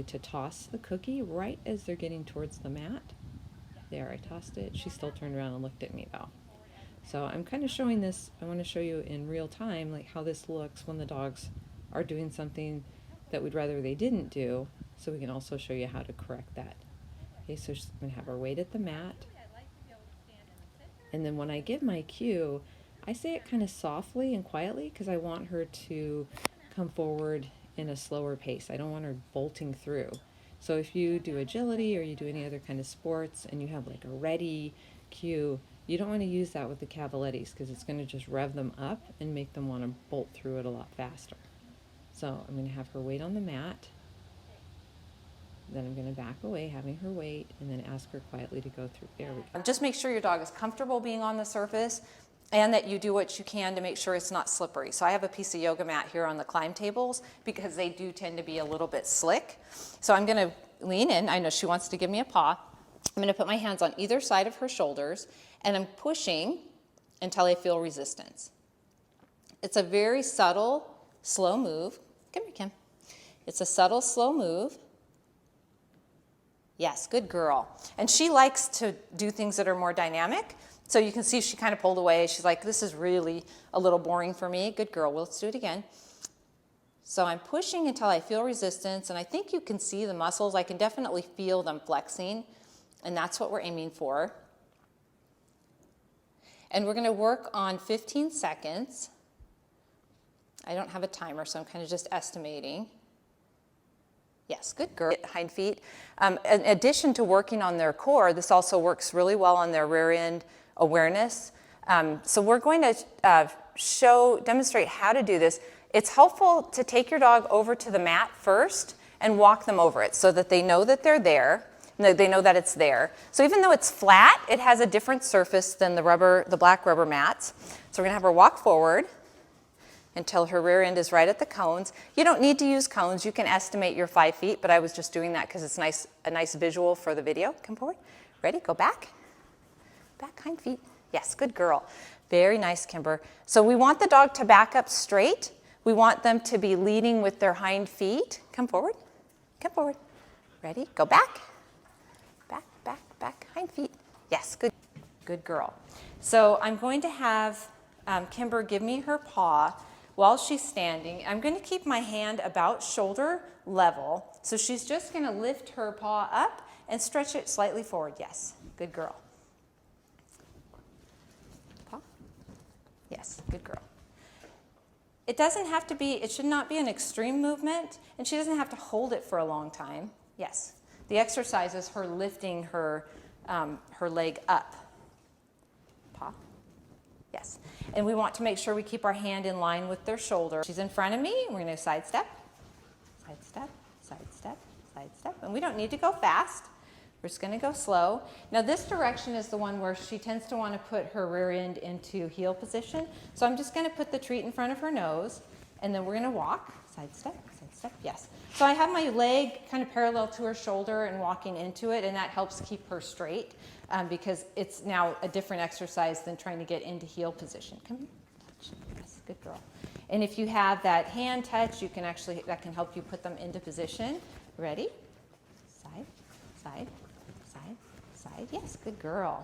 to toss the cookie right as they're getting towards the mat. There, I tossed it. She still turned around and looked at me though. So I'm kind of showing this, I want to show you in real time like how this looks when the dogs are doing something that we'd rather they didn't do, so we can also show you how to correct that. Okay, so she's going to have her weight at the mat. And then when I give my cue, I say it kind of softly and quietly because I want her to come forward in a slower pace. I don't want her bolting through. So if you do agility or you do any other kind of sports and you have like a ready cue, you don't want to use that with the cavalettis because it's going to just rev them up and make them want to bolt through it a lot faster. So I'm going to have her weight on the mat. Then I'm going to back away, having her wait, and then ask her quietly to go through. There we go. Just make sure your dog is comfortable being on the surface and that you do what you can to make sure it's not slippery. So I have a piece of yoga mat here on the climb tables because they do tend to be a little bit slick. So I'm going to lean in. I know she wants to give me a paw. I'm going to put my hands on either side of her shoulders, and I'm pushing until I feel resistance. It's a very subtle, slow move. Come here, Kim. It's a subtle, slow move. Yes, good girl. And she likes to do things that are more dynamic. So you can see she kind of pulled away. She's like, this is really a little boring for me. Good girl. Well, let's do it again. So I'm pushing until I feel resistance, and I think you can see the muscles. I can definitely feel them flexing, and that's what we're aiming for. And we're going to work on 15 seconds. I don't have a timer, so I'm kind of just estimating. Yes, good girl. Hind feet. In addition to working on their core, this also works really well on their rear end awareness. So we're going to demonstrate how to do this. It's helpful to take your dog over to the mat first and walk them over it so that they know that they're there. They know that it's there. So even though it's flat, it has a different surface than the black rubber mats. So we're going to have her walk forward until her rear end is right at the cones. You don't need to use cones. You can estimate your 5 feet, but I was just doing that because it's a nice visual for the video. Come forward. Ready? Go back. Back, hind feet. Yes, good girl. Very nice, Kimber. So we want the dog to back up straight. We want them to be leading with their hind feet. Come forward. Come forward. Ready? Go back. Back, back, back, hind feet. Yes, good girl. So I'm going to have Kimber give me her paw while she's standing. I'm going to keep my hand about shoulder level. So she's just going to lift her paw up and stretch it slightly forward. Yes, good girl. Paw. Yes, good girl. It doesn't have to be, it should not be an extreme movement, and she doesn't have to hold it for a long time. Yes, the exercise is her lifting her leg up. Paw. Yes, and we want to make sure we keep our hand in line with their shoulder. She's in front of me, and we're going to sidestep, sidestep, sidestep, sidestep, and we don't need to go fast. We're just going to go slow. Now this direction is the one where she tends to want to put her rear end into heel position. So I'm just going to put the treat in front of her nose, and then we're going to walk, sidestep, sidestep, yes. So I have my leg kind of parallel to her shoulder and walking into it, and that helps keep her straight because it's now a different exercise than trying to get into heel position. Come here, touch. Yes, good girl. And if you have that hand touch, you can actually, that can help you put them into position. Ready? Side, side. Side, side. Yes, good girl.